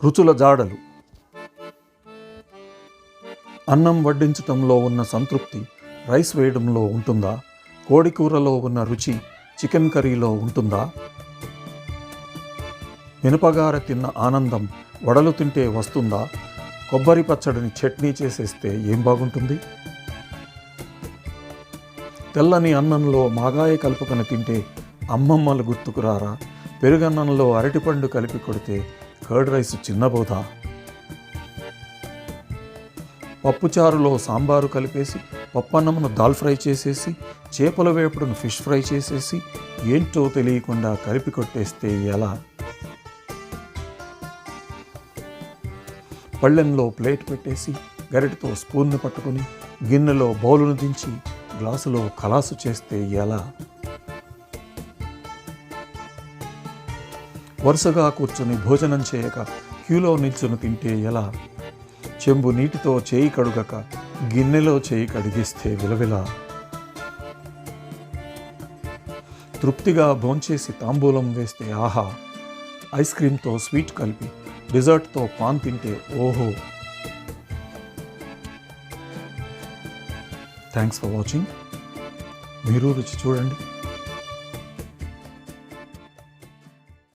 రుచుల జాడలు. అన్నం వడ్డించటంలో ఉన్న సంతృప్తి రైస్ వేయడంలో ఉంటుందా? కోడి కూరలో ఉన్న రుచి చికెన్ కర్రీలో ఉంటుందా? మినపగార తిన్న ఆనందం వడలు తింటే వస్తుందా? కొబ్బరి పచ్చడిని చట్నీ చేసేస్తే ఏం బాగుంటుంది? తెల్లని అన్నంలో మాగాయ కలుపుకొని తింటే అమ్మమ్మలు గుర్తుకురారా? పెరుగన్నంలో అరటిపండు కలిపి కొడితే కర్డ్ రైస్ చిన్నబోదా? పప్పుచారులో సాంబారు కలిపేసి పప్పన్నమును దాల్ ఫ్రై చేసేసి చేపల వేపుడును ఫిష్ ఫ్రై చేసేసి ఏంటో తెలియకుండా కలిపి కొట్టేస్తే ఎలా? పళ్ళెంలో ప్లేట్ పెట్టేసి గరిటతో స్పూన్ను పట్టుకుని గిన్నెలో బౌలును దించి గ్లాసులో ఖలాసు చేస్తే ఎలా? వరుసగా కూర్చుని భోజనం చేయక క్యూలో నిల్చుని తింటే ఎలా? చెంబు నీటితో చేయి కడుగక గిన్నెలో చేయి కడిగిస్తే విలవిలా? తృప్తిగా భోంచేసి తాంబూలం వేస్తే ఆహా! ఐస్ క్రీమ్తో స్వీట్ కలిపి డిజర్ట్తో పాన్ తింటే ఓహో! Thanks for watching. మీరు రుచి చూడండి.